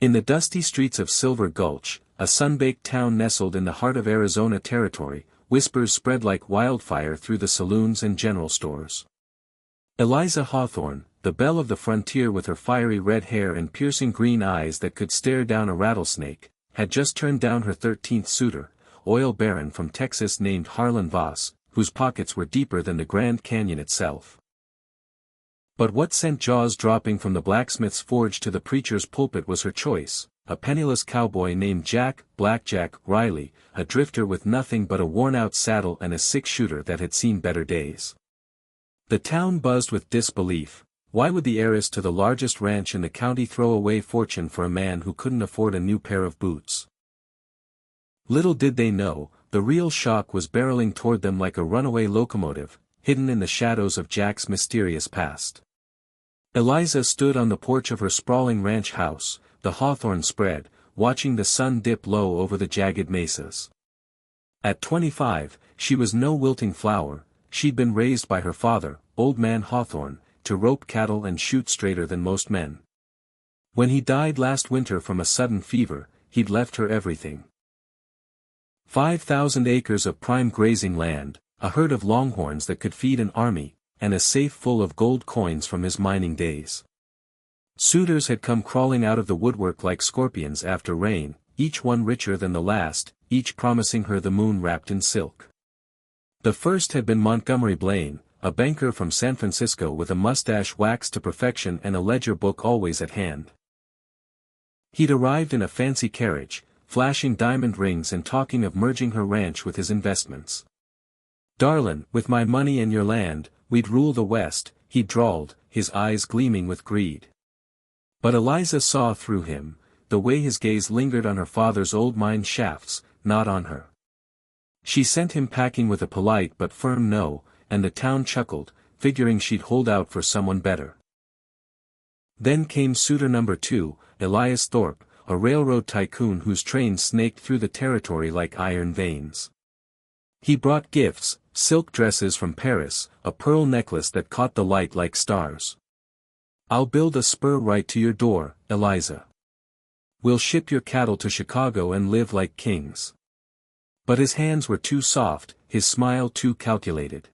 In the dusty streets of Silver Gulch, a sun-baked town nestled in the heart of Arizona territory, whispers spread like wildfire through the saloons and general stores. Eliza Hawthorne, the belle of the frontier with her fiery red hair and piercing green eyes that could stare down a rattlesnake, had just turned down her 13th suitor, oil baron from Texas named Harlan Voss, whose pockets were deeper than the Grand Canyon itself. But what sent jaws dropping from the blacksmith's forge to the preacher's pulpit was her choice, a penniless cowboy named Blackjack Riley, a drifter with nothing but a worn-out saddle and a six-shooter that had seen better days. The town buzzed with disbelief. Why would the heiress to the largest ranch in the county throw away fortune for a man who couldn't afford a new pair of boots? Little did they know, the real shock was barreling toward them like a runaway locomotive, hidden in the shadows of Jack's mysterious past. Eliza stood on the porch of her sprawling ranch house, the hawthorn spread, watching the sun dip low over the jagged mesas. At 25, she was no wilting flower. She'd been raised by her father, Old Man Hawthorne, to rope cattle and shoot straighter than most men. When he died last winter from a sudden fever, he'd left her everything. 5,000 acres of prime grazing land, a herd of longhorns that could feed an army, and a safe full of gold coins from his mining days. Suitors had come crawling out of the woodwork like scorpions after rain, each one richer than the last, each promising her the moon wrapped in silk. The first had been Montgomery Blaine, a banker from San Francisco with a mustache waxed to perfection and a ledger book always at hand. He'd arrived in a fancy carriage, flashing diamond rings and talking of merging her ranch with his investments. "Darlin', with my money and your land, we'd rule the West," he drawled, his eyes gleaming with greed. But Eliza saw through him, the way his gaze lingered on her father's old mine shafts, not on her. She sent him packing with a polite but firm no, and the town chuckled, figuring she'd hold out for someone better. Then came suitor number 2, Elias Thorpe, a railroad tycoon whose train snaked through the territory like iron veins. He brought gifts, silk dresses from Paris, a pearl necklace that caught the light like stars. "I'll build a spur right to your door, Eliza. We'll ship your cattle to Chicago and live like kings." But his hands were too soft, his smile too calculated.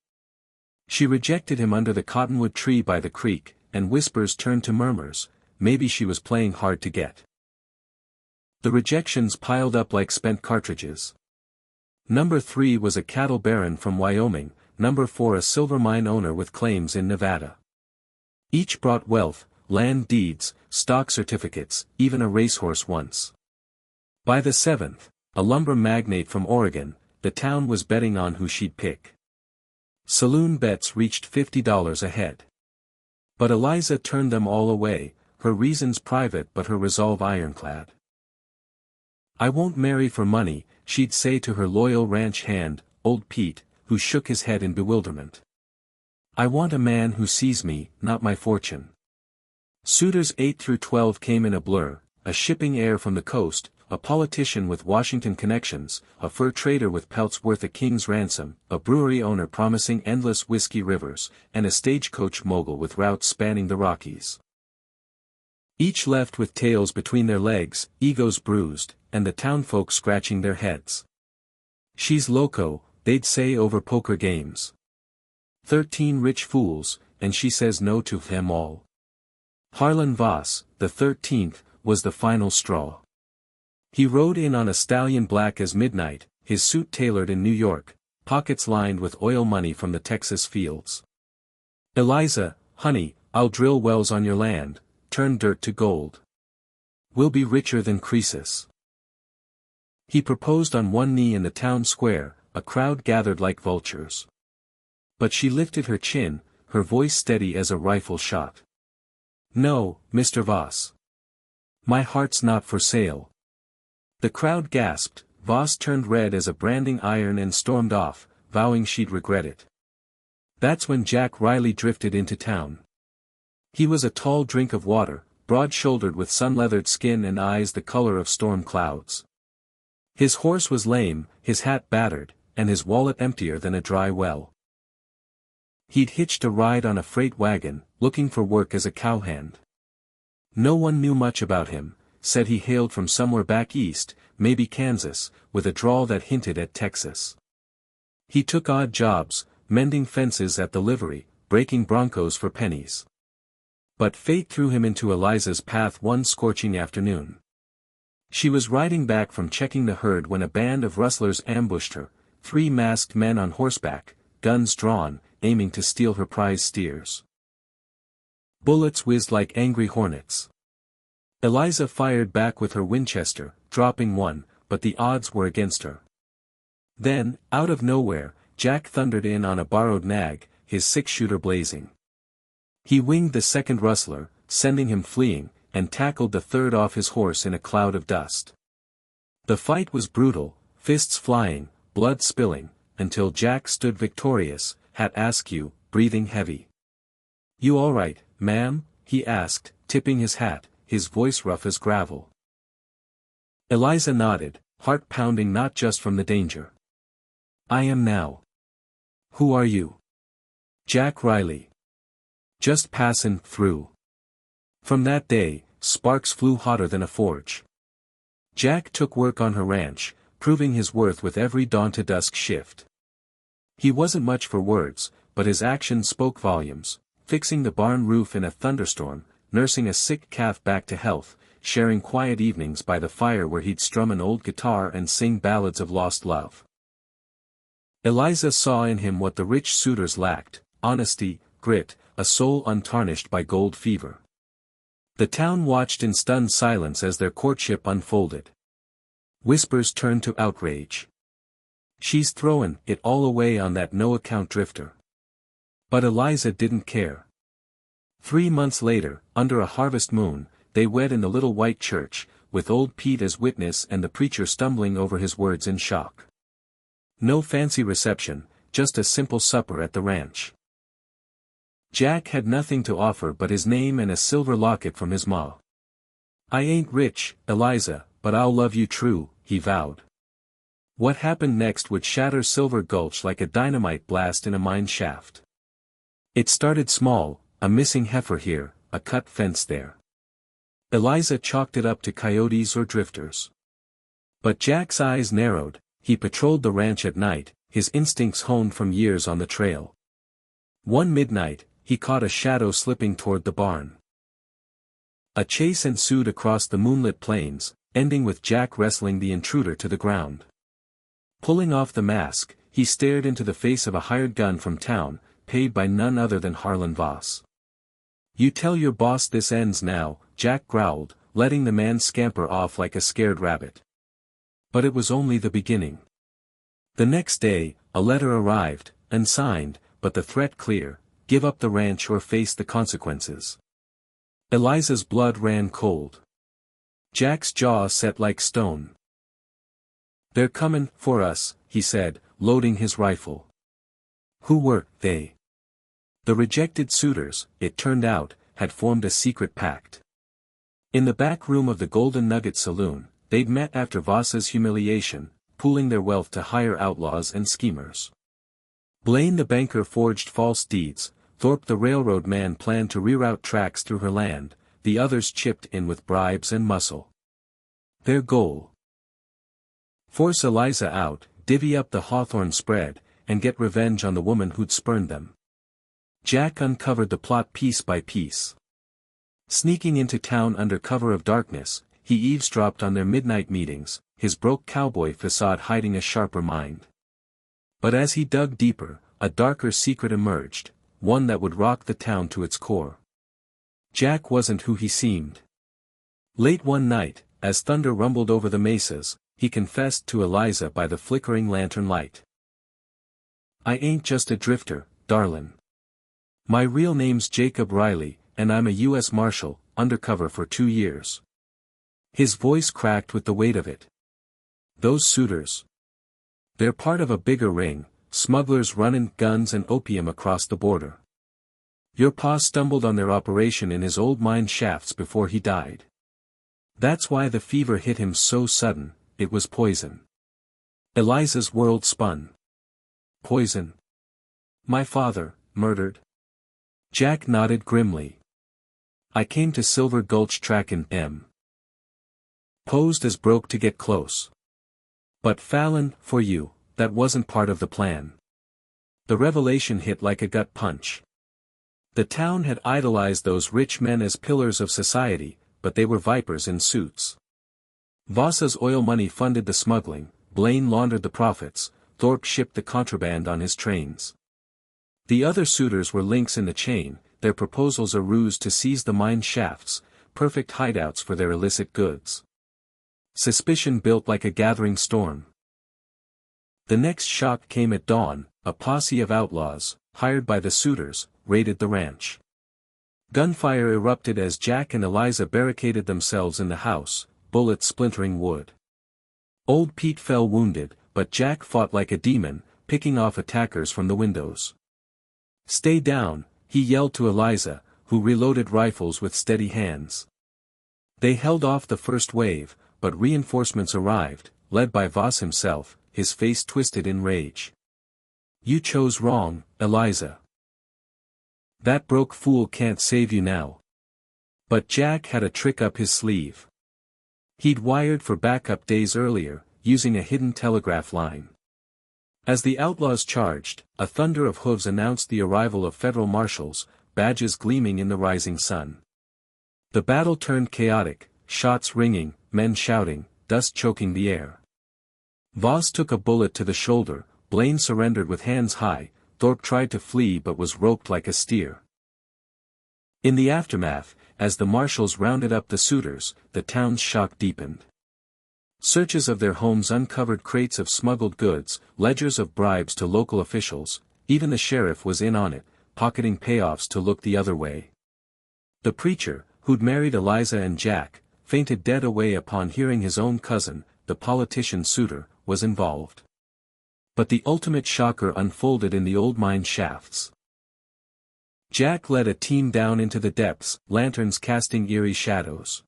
She rejected him under the cottonwood tree by the creek, and whispers turned to murmurs, maybe she was playing hard to get. The rejections piled up like spent cartridges. Number 3 was a cattle baron from Wyoming, number 4 a silver mine owner with claims in Nevada. Each brought wealth, land deeds, stock certificates, even a racehorse once. By the 7th, a lumber magnate from Oregon, the town was betting on who she'd pick. Saloon bets reached $50 a head. But Eliza turned them all away, her reasons private but her resolve ironclad. "I won't marry for money," she'd say to her loyal ranch hand, old Pete, who shook his head in bewilderment. "I want a man who sees me, not my fortune." Suitors 8 through 12 came in a blur, a shipping heir from the coast, a politician with Washington connections, a fur trader with pelts worth a king's ransom, a brewery owner promising endless whiskey rivers, and a stagecoach mogul with routes spanning the Rockies. Each left with tails between their legs, egos bruised, and the townfolk scratching their heads. "She's loco," they'd say over poker games. 13 rich fools, and she says no to them all. Harlan Voss, the 13th, was the final straw. He rode in on a stallion black as midnight, his suit tailored in New York, pockets lined with oil money from the Texas fields. "Eliza, honey, I'll drill wells on your land, turn dirt to gold. We'll be richer than Croesus." He proposed on one knee in the town square, a crowd gathered like vultures. But she lifted her chin, her voice steady as a rifle shot. "No, Mr. Voss. My heart's not for sale." The crowd gasped, Voss turned red as a branding iron and stormed off, vowing she'd regret it. That's when Jack Riley drifted into town. He was a tall drink of water, broad-shouldered with sun-leathered skin and eyes the color of storm clouds. His horse was lame, his hat battered, and his wallet emptier than a dry well. He'd hitched a ride on a freight wagon, looking for work as a cowhand. No one knew much about him, said he hailed from somewhere back east, maybe Kansas, with a drawl that hinted at Texas. He took odd jobs, mending fences at the livery, breaking broncos for pennies. But fate threw him into Eliza's path one scorching afternoon. She was riding back from checking the herd when a band of rustlers ambushed her, 3 masked men on horseback, guns drawn, aiming to steal her prize steers. Bullets whizzed like angry hornets. Eliza fired back with her Winchester, dropping one, but the odds were against her. Then, out of nowhere, Jack thundered in on a borrowed nag, his 6-shooter blazing. He winged the second rustler, sending him fleeing, and tackled the third off his horse in a cloud of dust. The fight was brutal, fists flying, blood spilling, until Jack stood victorious, hat askew, breathing heavy. "You all right, ma'am?" he asked, tipping his hat, his voice rough as gravel. Eliza nodded, heart pounding not just from the danger. "I am now." "Who are you?" "Jack Riley. Just passin' through." From that day, sparks flew hotter than a forge. Jack took work on her ranch, proving his worth with every dawn to dusk shift. He wasn't much for words, but his actions spoke volumes, fixing the barn roof in a thunderstorm, nursing a sick calf back to health, sharing quiet evenings by the fire where he'd strum an old guitar and sing ballads of lost love. Eliza saw in him what the rich suitors lacked: honesty, grit, a soul untarnished by gold fever. The town watched in stunned silence as their courtship unfolded. Whispers turned to outrage. "She's throwin' it all away on that no-account drifter." But Eliza didn't care. 3 months later, under a harvest moon, they wed in the little white church, with old Pete as witness and the preacher stumbling over his words in shock. No fancy reception, just a simple supper at the ranch. Jack had nothing to offer but his name and a silver locket from his ma. "I ain't rich, Eliza, but I'll love you true," he vowed. What happened next would shatter Silver Gulch like a dynamite blast in a mine shaft. It started small, a missing heifer here, a cut fence there. Eliza chalked it up to coyotes or drifters. But Jack's eyes narrowed. He patrolled the ranch at night, his instincts honed from years on the trail. One midnight, he caught a shadow slipping toward the barn. A chase ensued across the moonlit plains, ending with Jack wrestling the intruder to the ground. Pulling off the mask, he stared into the face of a hired gun from town, paid by none other than Harlan Voss. "You tell your boss this ends now," Jack growled, letting the man scamper off like a scared rabbit. But it was only the beginning. The next day, a letter arrived, unsigned, but the threat clear: give up the ranch or face the consequences. Eliza's blood ran cold. Jack's jaw set like stone. "They're comin' for us," he said, loading his rifle. Who were they? The rejected suitors, it turned out, had formed a secret pact. In the back room of the Golden Nugget Saloon, they'd met after Voss's humiliation, pooling their wealth to hire outlaws and schemers. Blaine the banker forged false deeds, Thorpe the railroad man planned to reroute tracks through her land, the others chipped in with bribes and muscle. Their goal: force Eliza out, divvy up the Hawthorne spread, and get revenge on the woman who'd spurned them. Jack uncovered the plot piece by piece. Sneaking into town under cover of darkness, he eavesdropped on their midnight meetings, his broke cowboy facade hiding a sharper mind. But as he dug deeper, a darker secret emerged, one that would rock the town to its core. Jack wasn't who he seemed. Late one night, as thunder rumbled over the mesas, he confessed to Eliza by the flickering lantern light. "I ain't just a drifter, darlin'. My real name's Jacob Riley, and I'm a U.S. Marshal, undercover for 2 years." His voice cracked with the weight of it. "Those suitors. They're part of a bigger ring, smugglers running guns and opium across the border. Your pa stumbled on their operation in his old mine shafts before he died. That's why the fever hit him so sudden, it was poison." Eliza's world spun. "Poison? My father, murdered?" Jack nodded grimly. "I came to Silver Gulch trackin' M. posed as broke to get close. But Fallon, for you, that wasn't part of the plan. The revelation hit like a gut punch. The town had idolized those rich men as pillars of society, but they were vipers in suits. Voss's oil money funded the smuggling, Blaine laundered the profits, Thorpe shipped the contraband on his trains. The other suitors were links in the chain, their proposals a ruse to seize the mine shafts, perfect hideouts for their illicit goods. Suspicion built like a gathering storm. The next shock came at dawn. A posse of outlaws, hired by the suitors, raided the ranch. Gunfire erupted as Jack and Eliza barricaded themselves in the house, bullets splintering wood. Old Pete fell wounded, but Jack fought like a demon, picking off attackers from the windows. "Stay down," he yelled to Eliza, who reloaded rifles with steady hands. They held off the first wave, but reinforcements arrived, led by Voss himself, his face twisted in rage. "You chose wrong, Eliza. That broke fool can't save you now." But Jack had a trick up his sleeve. He'd wired for backup days earlier, using a hidden telegraph line. As the outlaws charged, a thunder of hooves announced the arrival of federal marshals, badges gleaming in the rising sun. The battle turned chaotic, shots ringing, men shouting, dust choking the air. Voss took a bullet to the shoulder, Blaine surrendered with hands high, Thorpe tried to flee but was roped like a steer. In the aftermath, as the marshals rounded up the suitors, the town's shock deepened. Searches of their homes uncovered crates of smuggled goods, ledgers of bribes to local officials, even the sheriff was in on it, pocketing payoffs to look the other way. The preacher, who'd married Eliza and Jack, fainted dead away upon hearing his own cousin, the politician Suitor, was involved. But the ultimate shocker unfolded in the old mine shafts. Jack led a team down into the depths, lanterns casting eerie shadows.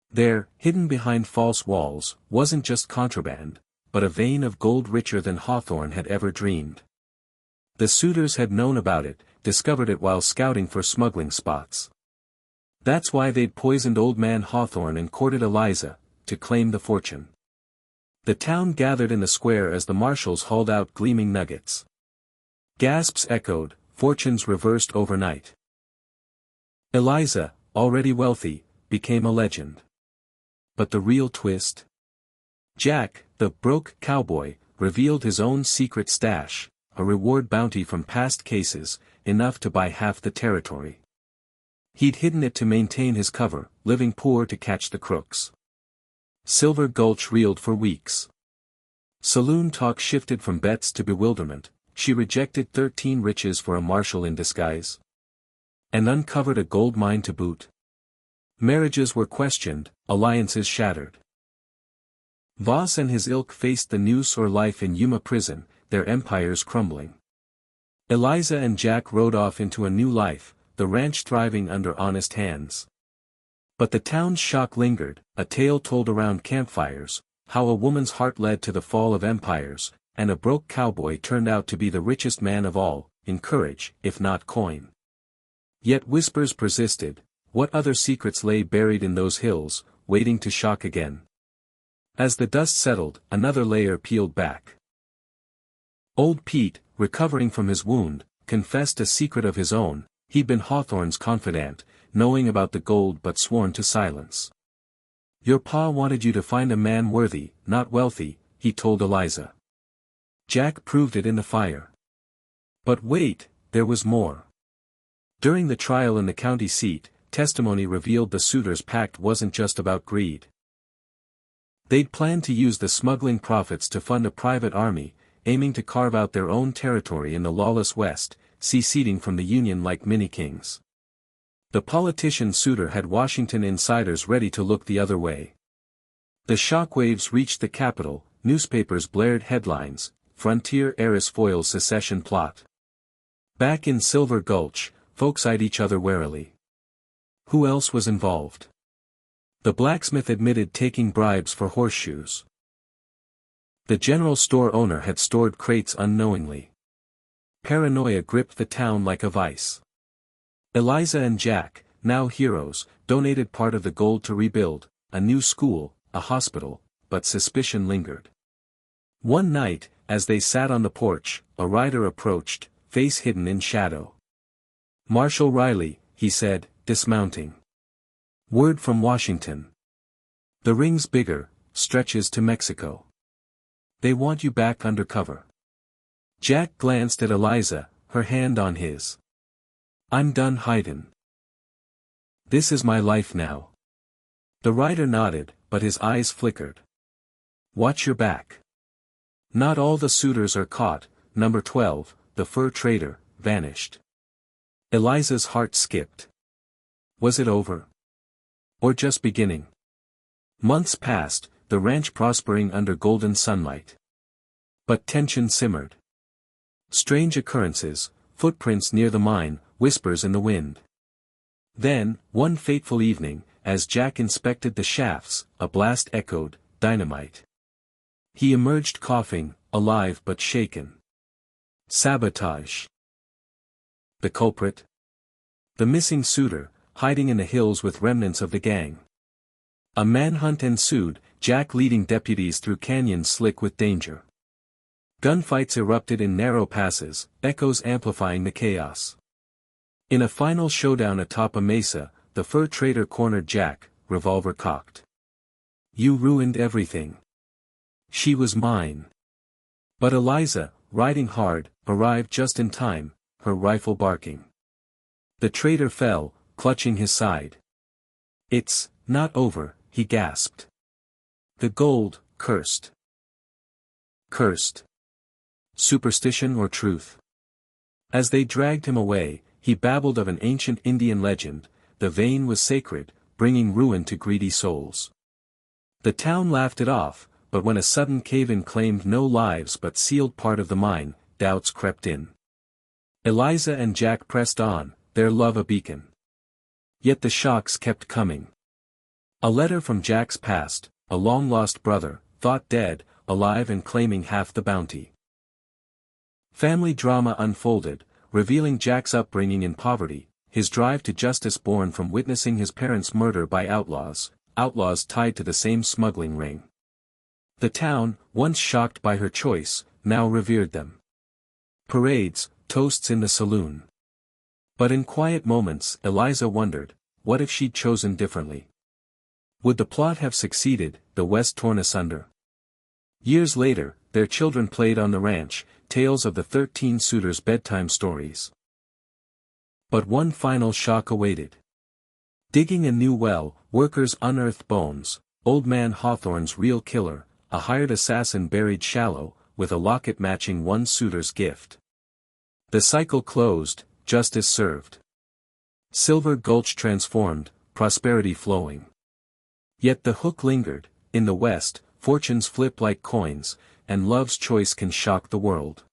There, hidden behind false walls, wasn't just contraband, but a vein of gold richer than Hawthorne had ever dreamed. The Suitors had known about it, discovered it while scouting for smuggling spots. That's why they'd poisoned old man Hawthorne and courted Eliza, to claim the fortune. The town gathered in the square as the marshals hauled out gleaming nuggets. Gasps echoed, fortunes reversed overnight. Eliza, already wealthy, became a legend. But the real twist? Jack, the broke cowboy, revealed his own secret stash, a reward bounty from past cases, enough to buy half the territory. He'd hidden it to maintain his cover, living poor to catch the crooks. Silver Gulch reeled for weeks. Saloon talk shifted from bets to bewilderment. She rejected 13 riches for a marshal in disguise. And uncovered a gold mine to boot. Marriages were questioned, alliances shattered. Voss and his ilk faced the noose or life in Yuma prison, their empires crumbling. Eliza and Jack rode off into a new life, the ranch thriving under honest hands. But the town's shock lingered, a tale told around campfires, how a woman's heart led to the fall of empires, and a broke cowboy turned out to be the richest man of all, in courage, if not coin. Yet whispers persisted, what other secrets lay buried in those hills, waiting to shock again? As the dust settled, another layer peeled back. Old Pete, recovering from his wound, confessed a secret of his own. He'd been Hawthorne's confidant, knowing about the gold but sworn to silence. "Your pa wanted you to find a man worthy, not wealthy," he told Eliza. Jack proved it in the fire. But wait, there was more. During the trial in the county seat, testimony revealed the Suitors' pact wasn't just about greed. They'd planned to use the smuggling profits to fund a private army, aiming to carve out their own territory in the lawless West, seceding from the Union like mini-kings. The politician Suitor had Washington insiders ready to look the other way. The shockwaves reached the Capitol, newspapers blared headlines, "Frontier Heiress foils secession plot." Back in Silver Gulch, folks eyed each other warily. Who else was involved? The blacksmith admitted taking bribes for horseshoes. The general store owner had stored crates unknowingly. Paranoia gripped the town like a vice. Eliza and Jack, now heroes, donated part of the gold to rebuild a new school, a hospital, but suspicion lingered. One night, as they sat on the porch, a rider approached, face hidden in shadow. "Marshal Riley," he said, dismounting. "Word from Washington. The ring's bigger, stretches to Mexico. They want you back under cover." Jack glanced at Eliza, her hand on his. "I'm done hidin'. This is my life now." The rider nodded, but his eyes flickered. "Watch your back. Not all the suitors are caught." Number 12, the fur trader, vanished. Eliza's heart skipped. Was it over? Or just beginning? Months passed, the ranch prospering under golden sunlight. But tension simmered. Strange occurrences, footprints near the mine, whispers in the wind. Then, one fateful evening, as Jack inspected the shafts, a blast echoed, "Dynamite." He emerged coughing, alive but shaken. Sabotage. The culprit? The missing suitor, hiding in the hills with remnants of the gang. A manhunt ensued, Jack leading deputies through canyons slick with danger. Gunfights erupted in narrow passes, echoes amplifying the chaos. In a final showdown atop a mesa, the fur trader cornered Jack, revolver cocked. "You ruined everything. She was mine." But Eliza, riding hard, arrived just in time, her rifle barking. The trader fell, clutching his side. "It's not over," he gasped. "The gold, cursed." Cursed. Superstition or truth? As they dragged him away, he babbled of an ancient Indian legend. The vein was sacred, bringing ruin to greedy souls. The town laughed it off, but when a sudden cave-in claimed no lives but sealed part of the mine, doubts crept in. Eliza and Jack pressed on, their love a beacon. Yet the shocks kept coming. A letter from Jack's past, a long-lost brother, thought dead, alive and claiming half the bounty. Family drama unfolded, revealing Jack's upbringing in poverty, his drive to justice born from witnessing his parents' murder by outlaws tied to the same smuggling ring. The town, once shocked by her choice, now revered them. Parades, toasts in the saloon. But in quiet moments, Eliza wondered, what if she'd chosen differently? Would the plot have succeeded, the West torn asunder? Years later, their children played on the ranch, tales of the 13 suitors' bedtime stories. But one final shock awaited. Digging a new well, workers unearthed bones, Old Man Hawthorne's real killer, a hired assassin buried shallow, with a locket matching one suitor's gift. The cycle closed, justice served. Silver Gulch transformed, prosperity flowing. Yet the hook lingered. In the West, fortunes flip like coins, and love's choice can shock the world.